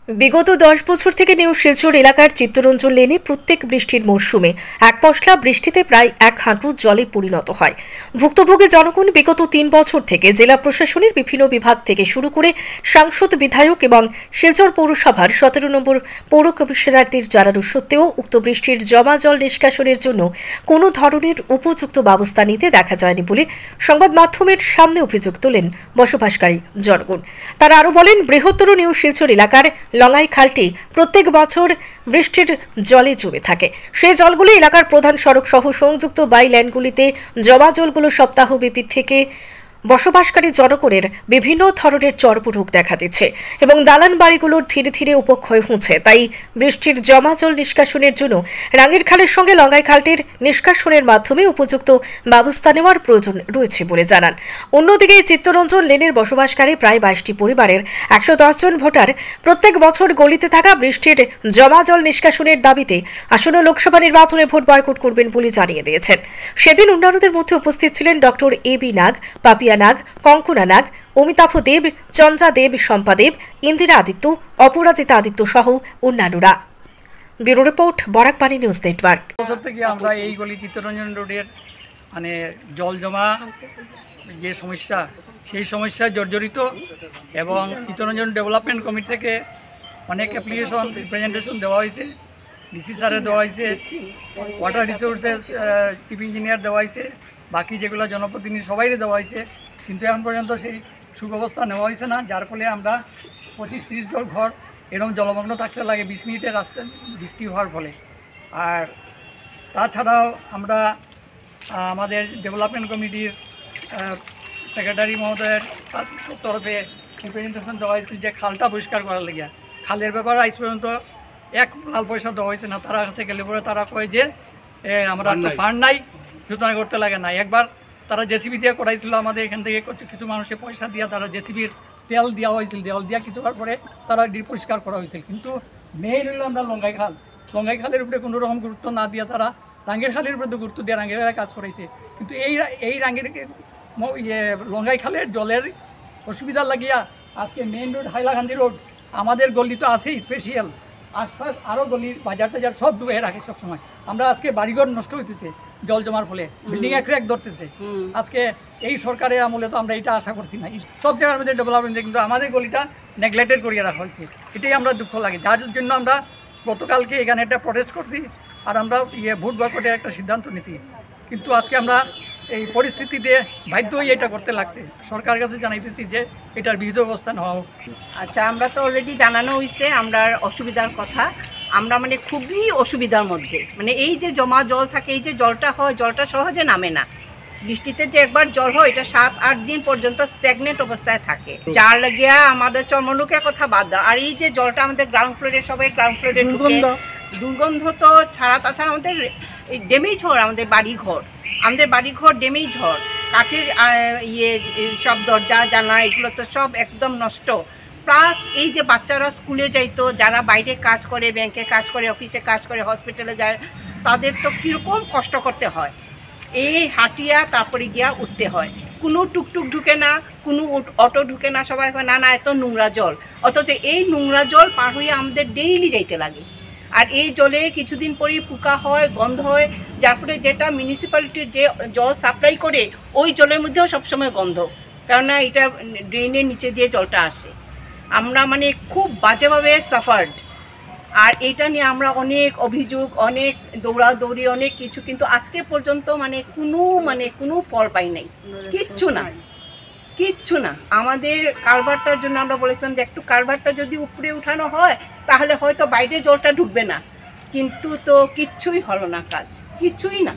বিগত 10 বছর থেকে নিউ শিলচর এলাকার চিত্তরঞ্জন লেনে প্রত্যেক বৃষ্টির মরশুমে এক পশলা বৃষ্টিতে প্রায় 1 হাঁটু জলে পরিণত হয়। ভুক্তভোগী জনগণ বিগত 3 বছর থেকে জেলা প্রশাসনের বিভিন্ন বিভাগ থেকে শুরু করে সাংসদ, বিধায়ক এবং শিলচর পৌরসভার 17 নম্বর পৌর কমিশনারদের জানানো সত্ত্বেও উক্ত বৃষ্টির জমা জল নিষ্কাশনের জন্য কোনো ধরনের উপযুক্ত ব্যবস্থা নিতে দেখা যায়নি বলে সংবাদ মাধ্যমের সামনে অভিযোগ তোলেন বসবাসকারী জনগণ। তারা আরও বলেন, বৃহত্তর নিউ শিলচর এলাকার লঙ্গাই খালটি প্রত্যেক বছর বৃষ্টির জলে জমে থাকে। সেই জলগুলো এলাকার প্রধান সড়ক সহ সংযুক্ত বাই ল্যান্ডগুলিতে জমা জলগুলো সপ্তাহব্যাপী থেকে বসবাসকারী জনগণের বিভিন্ন ধরনের চর্মরোগ দেখা দিচ্ছে এবং দালান বাড়িগুলোর ধীরে ধীরে উপক্ষয় হচ্ছে। তাই বৃষ্টির জমা জল নিষ্কাশনের জন্য রাঙ্গির খালের সঙ্গে লঙ্গাই খালটির নিষ্কাশনের মাধ্যমে উপযুক্ত ব্যবস্থা নেওয়ার প্রয়োজন রয়েছে বলে জানান। অন্যদিকে চিত্তরঞ্জন লেনের বসবাসকারী প্রায় 22টি পরিবারের 110 জন ভোটার প্রত্যেক বছর গলিতে থাকা বৃষ্টির জমা জল নিষ্কাশনের দাবিতে আসন্ন লোকসভা নির্বাচনে ভোট বয়কট করবেন বলে জানিয়ে দিয়েছেন। সেদিন অন্যান্যদের মধ্যে উপস্থিত ছিলেন ডক্টর এবি নাগ, পাপিয়া নাগ, কঙ্কনা নাগ, অমিতাভ দেব, চন্দ্রা দেব, শম্পা দেব, ইন্দিরা আদিত্য, অপরাজিতা আদিত্য সহ অন্যান্যরা। Bureau report, Barak Bani news network. বছর থেকে আমরা এই গলি চিত্তরঞ্জন রোডের জল জমা যে সমস্যা, সেই সমস্যায় জর্জরিত এবং চিত্তরঞ্জন ডেভেলপমেন্ট কমিটি থেকে অনেক অ্যাপ্লিকেশন, রিপ্রেজেন্টেশন দেওয়া হয়েছে, ডিসি স্যারের দেওয়া হয়েছে, ওয়াটার রিসোর্সেস চিফ ইঞ্জিনিয়ার দেওয়া হয়েছে, বাকি যেগুলো জনপ্রতিনিধি সবাইকে দেওয়া হয়েছে, কিন্তু এখন পর্যন্ত সেই সুব্যবস্থা নেওয়া হয়েছে না। যার ফলে আমরা 25-30 জন ঘর এরকম জলমগ্ন থাকতে লাগে 20 মিনিটের রাস্তা বৃষ্টি হওয়ার ফলে। আর তাছাড়াও আমরা আমাদের ডেভেলপমেন্ট কমিটির সেক্রেটারি মহোদয়ের তরফে রিপ্রেজেন্টেশন দেওয়া হয়েছে যে খালটা পরিষ্কার করার লেগে। খালের ব্যাপারে আজ পর্যন্ত 1 লাল পয়সা দেওয়া হয়েছে না। তারা কাছে গেলে পরে তারা কয় যে আমরা তো ফান্ড নাই, সুতরাং করতে লাগে না। একবার তারা জেসিবি দিয়ে করাইছিল, আমাদের এখান থেকে কিছু মানুষের পয়সা দিয়ে তারা জেসিবির তেল দেওয়া হয়েছিল, দেওয়াল দিয়া কিছু হওয়ার পরে তারা পরিষ্কার করা হয়েছিল। কিন্তু মেইন হইল আমরা লঙ্গাই খাল, লঙ্গাই খালের উপরে কোনো রকম গুরুত্ব না দিয়ে তারা রাঙ্গের খালের উপরে গুরুত্ব দিয়ে রাঙ্গের খালে কাজ করাইছে। কিন্তু এই রাঙ্গের লঙ্গাই খালের জলের অসুবিধা লাগিয়া আজকে মেইন রোড, হাইলাকান্দি রোড, আমাদের গলি তো আছেই স্পেশাল, আশপাশ আরও গলির বাজার টাজার সব ডুবে রাখে সবসময়। আমরা আজকে বাড়িঘর নষ্ট হইতেছে জল জমার ফলে, বিল্ডিং ক্র্যাক ধরতেছে। আজকে এই সরকারের আমলে তো আমরা এটা আশা করছি না, সব জায়গার মধ্যে ডেভেলপমেন্ট, কিন্তু আমাদের গলিটা নেগলেক্টেড করিয়ে রাখা হয়েছে। এটাই আমরা দুঃখ লাগে, যার জন্য আমরা গতকালকে এখানে একটা প্রটেস্ট করছি আর আমরা ভোট বয়কটের একটা সিদ্ধান্ত নিয়েছি। কিন্তু আজকে আমরা এই পরিস্থিতিতে বাধ্য হয়ে এটা করতে লাগছে। সরকারের কাছে জানাইতেছি যে এটার বিহিত ব্যবস্থা নেওয়া হোক। আচ্ছা, আমরা তো অলরেডি জানানো হয়েছে আমরা অসুবিধার কথা। আমরা খুবই অসুবিধার মধ্যে, এই যে জমা জল থাকে, এই যে জলটা হয়, জলটা সহজে নামে না। বৃষ্টিতে যে একবার জল হয় এটা 7-8 দিন পর্যন্ত স্ট্যাগনেট অবস্থায় থাকে, যার লাগিয়া আমাদের চর্মরোগের কথা বাদ দাও। আর এই যে জলটা আমাদের গ্রাউন্ড ফ্লোরে, সবাই গ্রাউন্ড ফ্লোরে দুর্গন্ধ তো ছাড়া, তাছাড়া আমাদের ড্যামেজ হয়, আমাদের বাড়িঘর ড্যামেজ হয়, কাঠের সব দরজা জানলা এগুলো তো সব একদম নষ্ট। প্লাস এই যে বাচ্চারা স্কুলে যাইতো, যারা বাইরে কাজ করে, ব্যাংকে কাজ করে, অফিসে কাজ করে, হসপিটালে যায়, তাদের তো কীরকম কষ্ট করতে হয়। এই হাঁটিয়া তারপরে গিয়া উঠতে হয়, কোনো টুকটুক ঢুকে না, কোনো অটো ঢুকে না, সবাই না না এত নোংরা জল। অথচ এই নোংরা জল পার হয়ে আমাদের ডেইলি যাইতে লাগে। আর এই জলে কিছুদিন পরেই পোকা হয়, গন্ধ হয়, যার ফলে যেটা মিউনিসিপ্যালিটির যে জল সাপ্লাই করে ওই জলের মধ্যেও সবসময় গন্ধ, কেননা এটা ড্রেনের নিচে দিয়ে জলটা আসে। আমরা খুব বাজেভাবে সাফার্ড। আর এটা নিয়ে আমরা অনেক অভিযোগ, অনেক দৌড়াদৌড়ি, অনেক কিছু, কিন্তু আজকে পর্যন্ত কোনো ফল পাই নাই, কিচ্ছু না। আমাদের কালভারটার জন্য আমরা বলেছিলাম যে একটু কালভারটা যদি উপরে উঠানো হয় তাহলে হয়তো বাইরে জলটা ঢুকবে না, কিন্তু তো কিচ্ছুই হলো না, কাজ কিচ্ছুই না।